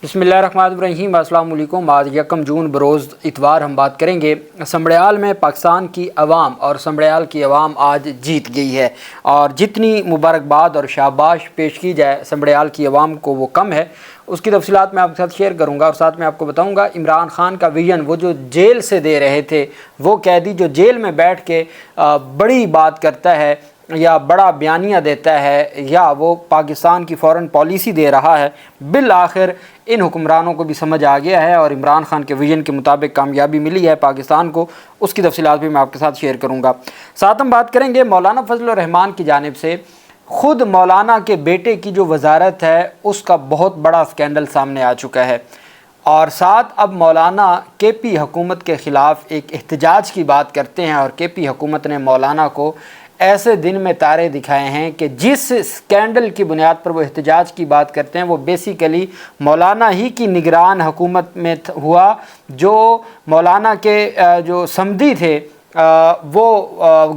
बिस्मिल्लाहिर्रहमानिर्रहीम। अस्सलाम वालेकुम। आज 1 जून बरोज़ इतवार हम बात करेंगे समड़याल में पाकिस्तान की अवाम, और समड़याल की अवाम आज जीत गई है। और जितनी मुबारकबाद और शाबाश पेश की जाए समड़याल की अवाम को वो कम है। उसकी तफसीलात मैं आपके साथ शेयर करूँगा और साथ में आपको बताऊँगा इमरान खान का विजन वो जो जेल से दे रहे थे, वो कैदी जो जेल में बैठ के बड़ी बात करता है या बड़ा बयानिया देता है या वो पाकिस्तान की फ़ॉरेन पॉलिसी दे रहा है, बिल आखिर इन हुक्मरानों को भी समझ आ गया है और इमरान खान के विजन के मुताबिक कामयाबी मिली है पाकिस्तान को। उसकी तफसीलात भी मैं आपके साथ शेयर करूँगा। साथ हम बात करेंगे मौलाना फजल रहमान की जानिब से ख़ुद मौलाना के बेटे की जो वजारत है उसका बहुत बड़ा स्कैंडल सामने आ चुका है। और साथ अब मौलाना KP हुकूमत के ख़िलाफ़ एक एहतजाज की बात करते हैं और KP हुकूमत ने मौलाना को ऐसे दिन में तारे दिखाए हैं कि जिस स्कैंडल की बुनियाद पर वो एहतजाज की बात करते हैं वो बेसिकली मौलाना ही की निगरान हुकूमत में हुआ। जो मौलाना के जो समधी थे वो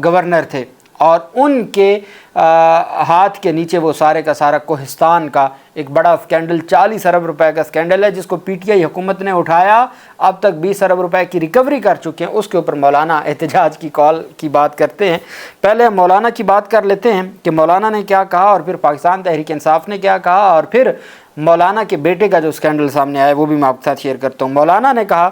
गवर्नर थे और उनके हाथ के नीचे वो सारे का सारा कोहिस्तान का एक बड़ा स्कैंडल 40 अरब रुपए का स्कैंडल है जिसको PTI हुकूमत ने उठाया। अब तक 20 अरब रुपए की रिकवरी कर चुके हैं। उसके ऊपर मौलाना एहतजाज की कॉल की बात करते हैं। पहले मौलाना की बात कर लेते हैं कि मौलाना ने क्या कहा और फिर पाकिस्तान तहरीक इंसाफ ने क्या कहा और फिर मौलाना के बेटे का जो स्कैंडल सामने आया वो भी मैं आपके साथ शेयर करता हूँ। मौलाना ने कहा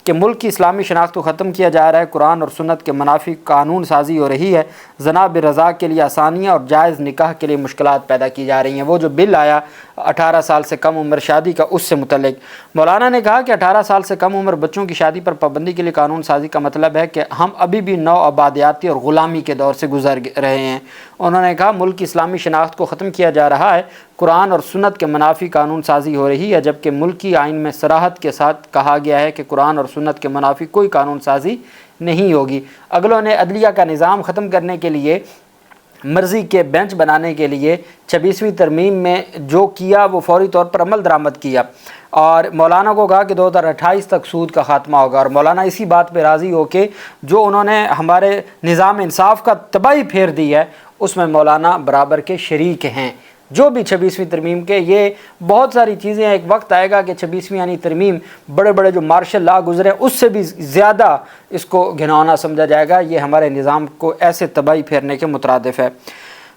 कि मुल्क की इस्लामी शनाख्त को ख़त्म किया जा रहा है, कुरान और सुन्नत के मुनाफी कानून साजी हो रही है, जनाब रज़ा के लिए आसानियाँ और जायज़ निकाह के लिए मुश्किलात पैदा की जा रही हैं। वो जो बिल आया 18 साल से कम उम्र शादी का, उससे मुतल्लिक मौलाना ने कहा कि 18 साल से कम उम्र बच्चों की शादी पर पाबंदी के लिए कानून साजी का मतलब है कि हम अभी भी नौ आबादियाती और ग़ुलामी के दौर से गुजर रहे हैं। उन्होंने कहा मुल्क की इस्लामी शनाख्त को ख़त्म किया जा रहा है, कुरान और सुन्नत के मुनाफी कानून साजी हो रही है, जबकि मुल्की आइन में सराहत के साथ कहा गया है कि कुरान और सुन्नत के मुनाफी कोई कानून साजी नहीं होगी। अगलों ने अदलिया का निज़ाम ख़त्म करने के लिए, मर्ज़ी के बेंच बनाने के लिए 26वीं तरमीम में जो किया वो फौरी तौर पर अमल दरामद किया और मौलाना को कहा कि 2028 तक सूद का ख़ात्मा होगा। और मौलाना इसी बात पे राज़ी हो के जो उन्होंने हमारे निज़ाम इंसाफ का तबाही फेर दी है उसमें मौलाना बराबर के शरीक हैं। जो भी 26वीं तरमीम के, ये बहुत सारी चीज़ें हैं। एक वक्त आएगा कि 26वीं यानी तरमीम बड़े बड़े जो मार्शल लॉ गुजरे उससे भी ज़्यादा इसको घिनौना समझा जाएगा। ये हमारे निज़ाम को ऐसे तबाही फेरने के मुतरादिफ है।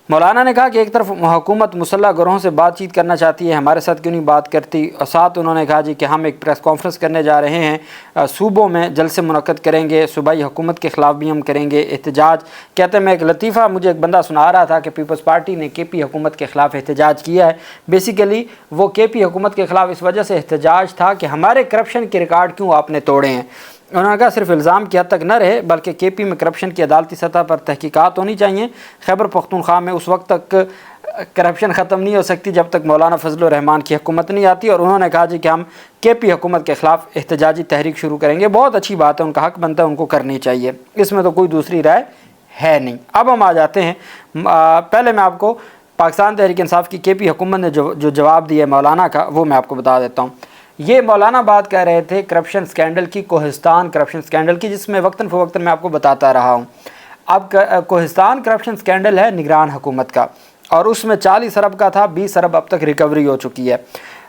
मौलाना ने कहा कि एक तरफ हुकूमत मुसल्लह ग्रोहों से बातचीत करना चाहती है, हमारे साथ क्यों नहीं बात करती। और साथ उन्होंने कहा जी कि हम एक प्रेस कॉन्फ्रेंस करने जा रहे हैं, सूबों में जलसे मुनक्कद करेंगे, सूबाई हुकूमत के ख़िलाफ़ भी हम करेंगे एहतजाज। कहते हैं मैं एक लतीफ़ा मुझे एक बंदा सुना रहा था कि पीपल्स पार्टी ने KP हुकूमत के ख़िलाफ़ एहतजाज किया है। बेसिकली वो KP हुकूमत के ख़िलाफ़ इस वजह से एहतजाज था कि हमारे करप्शन के रिकॉर्ड क्यों आपने तोड़े हैं। उन्होंने कहा सिर्फ इल्ज़ाम की हद तक न रहे बल्कि KP में करप्शन की अदालती सतह पर तहकीकात होनी चाहिए। खैबर पख्तूनख्वा में उस वक्त तक करप्शन ख़त्म नहीं हो सकती जब तक मौलाना फजल रहमान की हुकूमत नहीं आती। और उन्होंने कहा जी कि हम KP हुकूमत के ख़िलाफ़ एहतजाजी तहरीक शुरू करेंगे। बहुत अच्छी बात है, उनका हक़ बनता है, उनको करनी चाहिए, इसमें तो कोई दूसरी राय है नहीं। अब हम आ जाते हैं, पहले मैं आपको पाकिस्तान तहरीक इंसाफ की KP हुकूमत ने जो जवाब दिया मौलाना का वो मैं आपको बता देता हूँ। ये मौलाना बात कह रहे थे करप्शन स्कैंडल की, कोहिस्तान करप्शन स्कैंडल की, जिसमें वक्तन फ़वक्तन मैं आपको बताता रहा हूँ। अब कोहिस्तान करप्शन स्कैंडल है निगरान हुकूमत का और उसमें 40 अरब का था, 20 अरब अब तक रिकवरी हो चुकी है।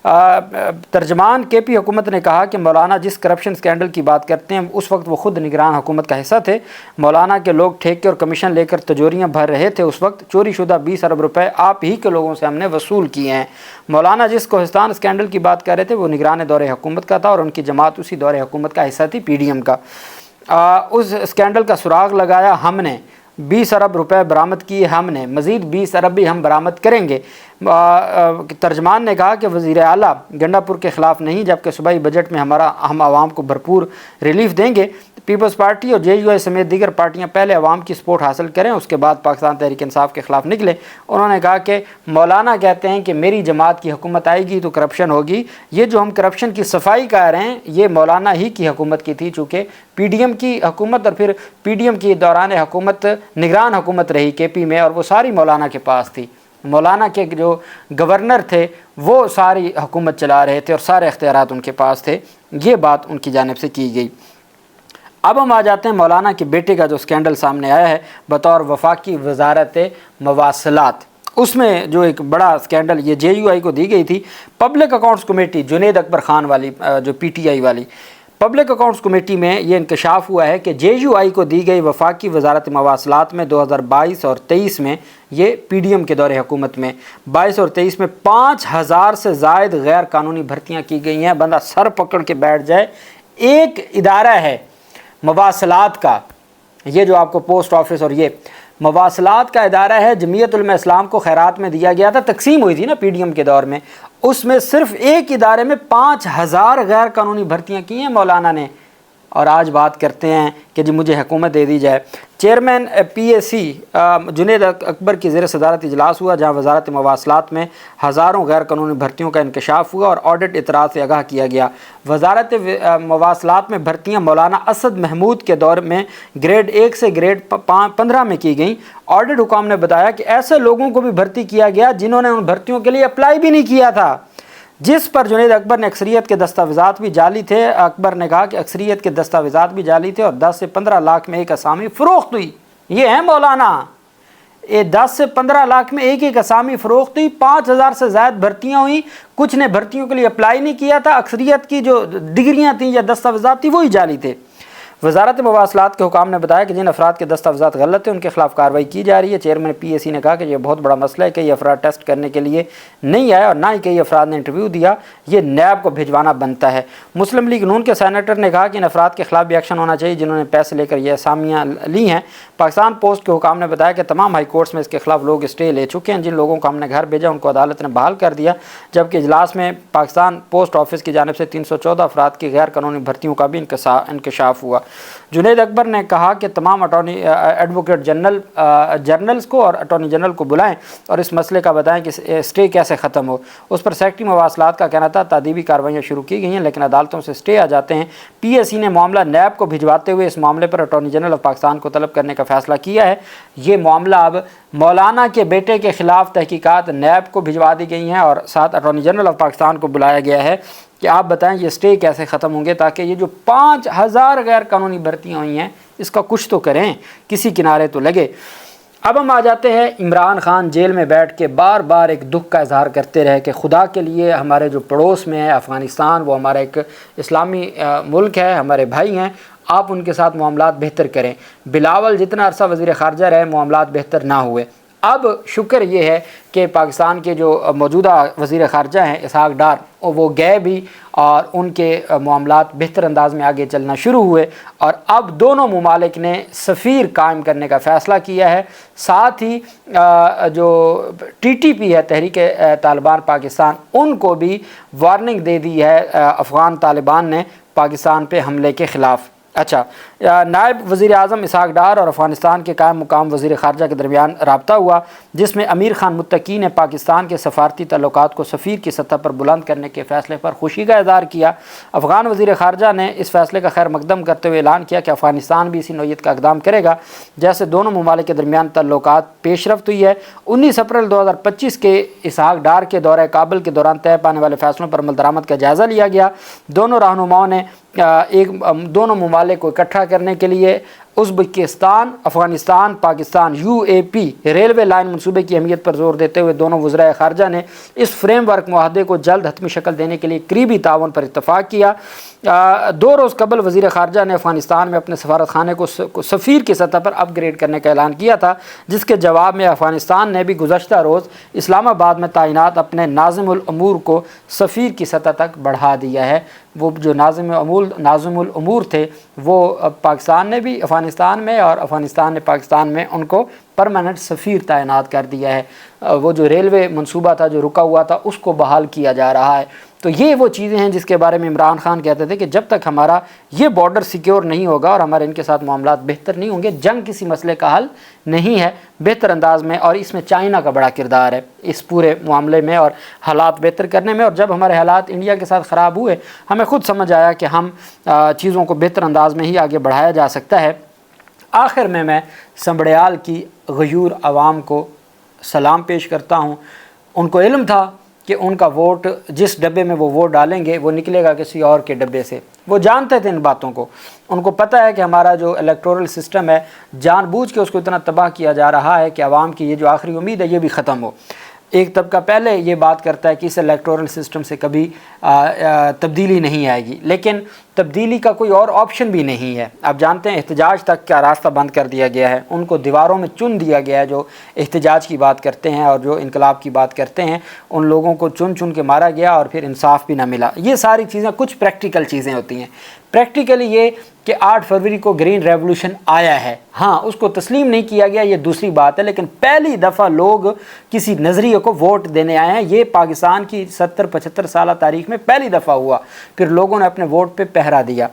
तर्जमान KP हुकूमत ने कहा कि मौलाना जिस करप्शन स्कैंडल की बात करते हैं उस वक्त वो ख़ुद निगरान हुकूमत का हिस्सा थे। मौलाना के लोग ठेके और कमीशन लेकर तिजोरियाँ भर रहे थे। उस वक्त चोरी शुदा 20 अरब रुपए आप ही के लोगों से हमने वसूल किए हैं। मौलाना जिस कोहिस्तान स्कैंडल की बात कर रहे थे वो निगरान दौरे हुकूमत का था और उनकी जमात उसी दौरे हुकूमत का हिस्सा थी, PDM का। उस स्कैंडल का सुराग लगाया हमने, 20 अरब रुपए बरामद किए हमने, मज़ीद 20 अरब भी हम बरामद करेंगे। तर्जमान ने कहा कि वज़ीर आला गंडापुर के ख़िलाफ़ नहीं, जबकि सूबाई बजट में हम आवाम को भरपूर रिलीफ देंगे। पीपल्स पार्टी और JUI समेत दीगर पार्टियां पहले आवाम की सपोर्ट हासिल करें, उसके बाद पाकिस्तान तहरीक इंसाफ के ख़िलाफ़ निकले। उन्होंने कहा कि मौलाना कहते हैं कि मेरी जमात की हुकूमत आएगी तो करप्शन होगी। ये जो हम करप्शन की सफाई कर रहे हैं ये मौलाना ही की हुकूमत की थी, चूँकि PDM की हुकूमत और फिर PDM की दौरान हुकूमत निगरान हुकूमत रही KP में और वो सारी मौलाना के पास थी। मौलाना के जो गवर्नर थे वो सारी हुकूमत चला रहे थे और सारे इख्तियारात उनके पास थे। ये बात उनकी जानिब से की गई। अब हम आ जाते हैं मौलाना के बेटे का जो स्कैंडल सामने आया है बतौर वफाकी वजारत मवासलात। اس میں جو ایک بڑا اسکینڈل یہ JUI کو دی گئی تھی۔ پبلک اکاؤنٹس کمیٹی جنید اکبر خان والی جو PTI والی پبلک اکاؤنٹس کمیٹی میں یہ انکشاف ہوا ہے کہ JUI کو دی گئی وفاقی وزارت مواصلات میں 2022 اور 23 میں یہ PDM کے دور حکومت میں 22 اور 23 میں 5000 سے زائد غیر قانونی بھرتیاں کی گئی ہیں۔ بندہ سر پکڑ کے بیٹھ جائے، ایک ادارہ ہے مواصلات کا، یہ جو آپ کو پوسٹ آفس اور یہ مواصلات کا ادارہ ہے، جمعیت علماء اسلام کو خیرات میں دیا گیا تھا، تقسیم ہوئی تھی نا PDM کے دور میں، اس میں صرف ایک ادارے میں 5000 غیر قانونی بھرتیاں کی ہیں مولانا نے، اور آج بات کرتے ہیں کہ جی مجھے حکومت دے دی جائے۔ چیئرمین PSC جنید اکبر کی زیر صدارت اجلاس ہوا، جہاں وزارت مواصلات میں ہزاروں غیر قانونی بھرتیوں کا انکشاف ہوا اور آڈٹ اطلاعات سے آگاہ کیا گیا۔ وزارت مواصلات میں بھرتیاں مولانا اسد محمود کے دور میں گریڈ 1 سے گریڈ 15 میں کی گئیں۔ آڈٹ حکام نے بتایا کہ ایسے لوگوں کو بھی بھرتی کیا گیا جنہوں نے ان بھرتیوں کے لیے اپلائی بھی نہیں کیا تھا، جس پر جنید اکبر نے اکثریت کے دستاویزات بھی جعلی تھے۔ اکبر نے کہا کہ اکثریت کے دستاویزات بھی جعلی تھے اور 10 سے 15 لاکھ میں ایک اسامی فروخت ہوئی۔ یہ ہے مولانا، یہ 10 سے 15 لاکھ میں ایک اسامی فروخت ہوئی، 5000 سے زائد بھرتیاں ہوئیں، کچھ نے بھرتیوں کے لیے اپلائی نہیں کیا تھا، اکثریت کی جو ڈگریاں تھیں یا دستاویزات تھیں وہی جعلی تھے۔ وزارت مواصلات کے حکام نے بتایا کہ جن افراد کے دستاویزات غلط ہیں ان کے خلاف کارروائی کی جا رہی ہے۔ چیئرمین PSC نے کہا کہ یہ بہت بڑا مسئلہ ہے، کئی افراد ٹیسٹ کرنے کے لیے نہیں آئے اور نہ ہی کئی افراد نے انٹرویو دیا، یہ نیب کو بھجوانا بنتا ہے۔ مسلم لیگ نون کے سینیٹر نے کہا کہ ان افراد کے خلاف بھی ایکشن ہونا چاہیے جنہوں نے پیسے لے کر یہ اسامیاں لی ہیں۔ پاکستان پوسٹ کے حکام نے بتایا کہ تمام ہائی کورٹس میں اس کے خلاف لوگ اسٹے لے چکے ہیں، جن لوگوں کو ہم نے گھر بھیجا ان کو عدالت نے بحال کر دیا، جبکہ اجلاس میں پاکستان پوسٹ آفس کی جانب سے 314 افراد کی غیر قانونی بھرتیوں کا بھی انکشاف ہوا۔ جنید اکبر نے کہا کہ تمام ایڈوکیٹ جنرلز کو اور اٹارنی جنرل کو بلائیں اور اس مسئلے کا بتائیں کہ اسٹے کیسے ختم ہو۔ اس پر سیکرٹری مواصلات کا کہنا تھا تعدیبی کارروائیاں شروع کی گئی ہیں لیکن عدالتوں سے اسٹے آ جاتے ہیں۔ PSC نے معاملہ نیب کو بھجواتے ہوئے اس معاملے پر اٹارنی جنرل آف پاکستان کو طلب کرنے کا فیصلہ کیا ہے۔ یہ معاملہ اب مولانا کے بیٹے کے خلاف تحقیقات نیب کو بھجوا دی گئی ہیں اور ساتھ اٹارنی جنرل آف پاکستان کو بلایا گیا ہے کہ آپ بتائیں یہ اسٹے کیسے ختم ہوں گے، تاکہ یہ جو 5000 غیر قانونی بھرتیاں ہوئی ہیں اس کا کچھ تو کریں، کسی کنارے تو لگے۔ اب ہم آ جاتے ہیں عمران خان جیل میں بیٹھ کے بار بار ایک دکھ کا اظہار کرتے رہے کہ خدا کے لیے ہمارے جو پڑوس میں ہے افغانستان، وہ ہمارا ایک اسلامی ملک ہے، ہمارے بھائی ہیں، آپ ان کے ساتھ معاملات بہتر کریں۔ بلاول جتنا عرصہ وزیر خارجہ رہے معاملات بہتر نہ ہوئے۔ اب شکر یہ ہے کہ پاکستان کے جو موجودہ وزیر خارجہ ہیں اسحاق ڈار، وہ گئے بھی اور ان کے معاملات بہتر انداز میں آگے چلنا شروع ہوئے اور اب دونوں ممالک نے سفیر قائم کرنے کا فیصلہ کیا ہے۔ ساتھ ہی جو TTP ہے تحریک طالبان پاکستان، ان کو بھی وارننگ دے دی ہے افغان طالبان نے پاکستان پہ حملے کے خلاف۔ اچھا، نائب وزیر اعظم اسحاق ڈار اور افغانستان کے قائم مقام وزیر خارجہ کے درمیان رابطہ ہوا، جس میں امیر خان متقی نے پاکستان کے سفارتی تعلقات کو سفیر کی سطح پر بلند کرنے کے فیصلے پر خوشی کا اظہار کیا۔ افغان وزیر خارجہ نے اس فیصلے کا خیر مقدم کرتے ہوئے اعلان کیا کہ افغانستان بھی اسی نوعیت کا اقدام کرے گا جیسے دونوں ممالک کے درمیان تعلقات پیش رفت ہوئی ہے۔ 19 اپریل 2025 کے اسحاق ڈار کے دورہ کابل کے دوران طے پانے والے فیصلوں پر عمل درآمد کا جائزہ لیا گیا۔ دونوں رہنماؤں نے دونوں ممالک کو اکٹھا کرنے کے لیے Uzbekistan, Afghanistan, Pakistan UAP railway line منصوبے کی اہمیت پر زور دیتے ہوئے دونوں وزرائے خارجہ نے اس فریم ورک معاہدے کو جلد حتمی شکل دینے کے لیے قریبی تعاون پر اتفاق کیا۔ 2 روز قبل وزیر خارجہ نے افغانستان میں اپنے سفارت خانے کو سفیر کی سطح پر اپ گریڈ کرنے کا اعلان کیا تھا، جس کے جواب میں افغانستان نے بھی گزشتہ روز اسلام آباد میں تعینات اپنے ناظم الامور کو سفیر کی سطح تک بڑھا دیا ہے۔ وہ جو ناظم الامور تھے وہ پاکستان نے بھی افغانستان میں اور افغانستان نے پاکستان میں ان کو پرماننٹ سفیر تعینات کر دیا ہے۔ وہ جو ریلوے منصوبہ تھا جو رکا ہوا تھا اس کو بحال کیا جا رہا ہے۔ تو یہ وہ چیزیں ہیں جس کے بارے میں عمران خان کہتے تھے کہ جب تک ہمارا یہ بارڈر سیکیور نہیں ہوگا اور ہمارے ان کے ساتھ معاملات بہتر نہیں ہوں گے، جنگ کسی مسئلے کا حل نہیں ہے بہتر انداز میں، اور اس میں چائنا کا بڑا کردار ہے اس پورے معاملے میں اور حالات بہتر کرنے میں۔ اور جب ہمارے حالات انڈیا کے ساتھ خراب ہوئے، ہمیں خود سمجھ آیا کہ ہم چیزوں کو بہتر انداز میں ہی آگے بڑھایا جا سکتا ہے۔ آخر میں سمبڑیال کی غیور عوام کو سلام پیش کرتا ہوں۔ ان کو علم تھا کہ ان کا ووٹ जिस डब्बे में वो वोट डालेंगे वो निकलेगा किसी और के डब्बे से। वो जानते थे इन बातों को, उनको पता है कि हमारा जो इलेक्टोरल सिस्टम है जानबूझ के उसको इतना तबाह किया जा रहा है कि आवाम की ये जो आखिरी उम्मीद है ये भी ख़त्म हो। एक तबका पहले ये बात करता है कि इस इलेक्टोरल सिस्टम से कभी तब्दीली नहीं आएगी, लेकिन तब्दीली का कोई और ऑप्शन भी नहीं है। आप जानते हैं एहतजाज तक का रास्ता बंद कर दिया गया है, उनको दीवारों में चुन दिया गया है। जो एहतजाज की बात करते हैं और जो इनकलाब की बात करते हैं, उन लोगों को चुन चुन के मारा गया और फिर इंसाफ भी ना मिला। ये सारी चीज़ें कुछ प्रैक्टिकल चीज़ें होती हैं। प्रैक्टिकली ये कि 8 फरवरी को ग्रीन रेवोल्यूशन आया है, हाँ उसको तस्लीम नहीं किया गया, ये दूसरी बात है, लेकिन पहली दफ़ा लोग किसी नज़रिए को वोट देने आए हैं। ये पाकिस्तान की 70-75 साल तारीख़ में पहली दफ़ा हुआ, फिर लोगों ने अपने वोट पे पहरा दिया।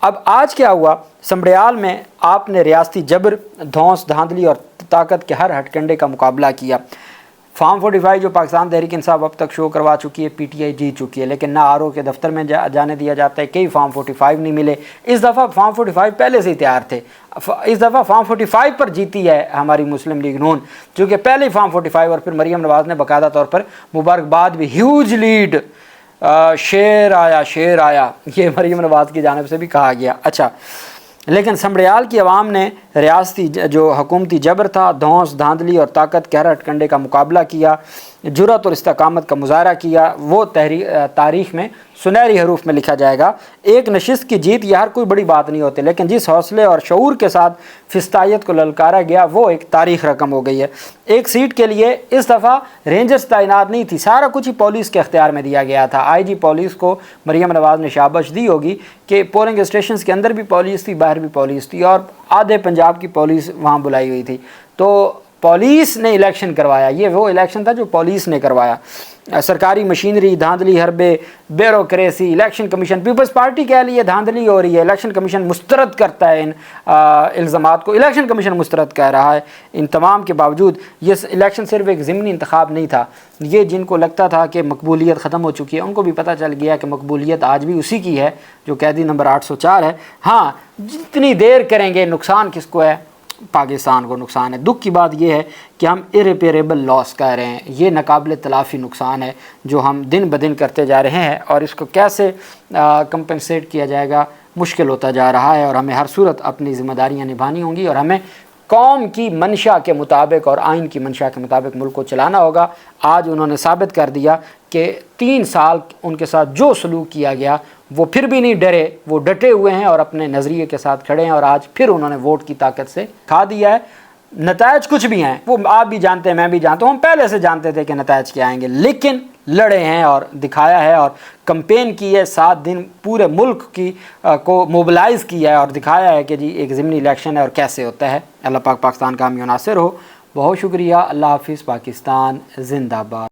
अब आज क्या हुआ, समड़ियाल में आपने रियासती जबर, धौंस, धांधली और ताकत के हर हथकंडे का मुकाबला किया। फार्म 45 जो पाकिस्तान तहरीक इंसाफ अब तक शो करवा चुकी है, पीटीआई जीत चुकी है, लेकिन ना आरओ के दफ्तर में जाने दिया जाता है। कई फार्म 45 नहीं मिले। इस दफ़ा फार्म 45 पहले से ही तैयार थे। इस दफ़ा फार्म 45 पर जीती है हमारी मुस्लिम लीग नून, चूँकि पहले ही फार्म 45 और फिर मरीम नवाज़ ने बाकायदा तौर पर मुबारकबाद भी, ह्यूज लीड, शेर आया, ये मरीम नवाज़ की जानिब से भी कहा गया। अच्छा, लेकिन समड़ियाल की आवाम ने रियासती जो हुकूमती जबर था, धौंस, धांधली और ताकत के हर हथकंडे का मुकाबला किया, जुर्रत और इस्तकामत का मुजाहरा किया। वो तारीख़ में सुनहरी हरूफ में लिखा जाएगा। एक नशिस्त की जीत यह हर कोई बड़ी बात नहीं होती, लेकिन जिस हौसले और शऊर के साथ फिस्तायत को ललकारा गया वो एक तारीख़ रकम हो गई है। एक सीट के लिए इस दफ़ा रेंजर्स तैनात नहीं थी, सारा कुछ ही पुलिस के अख्तियार में दिया गया था। आईजी पुलिस को मरीम नवाज़ ने शाबाश दी होगी कि पोलिंग स्टेशन के अंदर भी पुलिस थी, बाहर भी पुलिस थी, और आधे पंजाब की पुलिस वहाँ बुलाई हुई थी। तो पुलिस ने इलेक्शन करवाया, ये वो इलेक्शन था जो पुलिस ने करवाया। सरकारी मशीनरी, धांधली, हरबे, bureaucracy, election commission, Peoples Party कह लिए धांधली हो रही है, इलेक्शन कमीशन मुस्तरद करता है इन इल्ज़ामात को, इलेक्शन कमीशन मुस्तरद कह रहा है। इन तमाम के बावजूद ये इलेक्शन सिर्फ एक ज़िमनी इंतखाब नहीं था। ये जिनको लगता था कि मकबूलियत ख़त्म हो चुकी है, उनको भी पता चल गया कि मकबूलियत आज भी उसी की है जो कैदी नंबर 804 है। हाँ, जितनी देर करेंगे नुकसान किसको है, पाकिस्तान को नुकसान है। दुख की बात यह है कि हम इरिपेरेबल लॉस कह रहे हैं, ये नाकाबिल तलाफ़ी नुकसान है जो हम दिन ब दिन करते जा रहे हैं, और इसको कैसे कंपनसेट किया जाएगा मुश्किल होता जा रहा है। और हमें हर सूरत अपनी ज़िम्मेदारियाँ निभानी होंगी और हमें कौम की मंशा के मुताबिक और आइन की मंशा के मुताबिक मुल्क को चलाना होगा। आज उन्होंने साबित कर दिया कि 3 साल उनके साथ जो सलूक किया गया वो फिर भी नहीं डरे, वो डटे हुए हैं और अपने नज़रिए के साथ खड़े हैं, और आज फिर उन्होंने वोट की ताकत से खा दिया है। नतायज कुछ भी हैं, वो आप भी जानते हैं, मैं भी जानता हूँ, हम पहले से जानते थे कि नतायज क्या आएंगे, लेकिन लड़े हैं और दिखाया है और कंपेन की है। 7 दिन पूरे मुल्क की को मोबिलाइज़ किया है और दिखाया है कि जी एक ज़िमनी इलेक्शन है और कैसे होता है। अल्लाह पाक पाकिस्तान का हामी नासिर हो। बहुत शुक्रिया। अल्लाह हाफिज़। पाकिस्तान जिंदाबाद।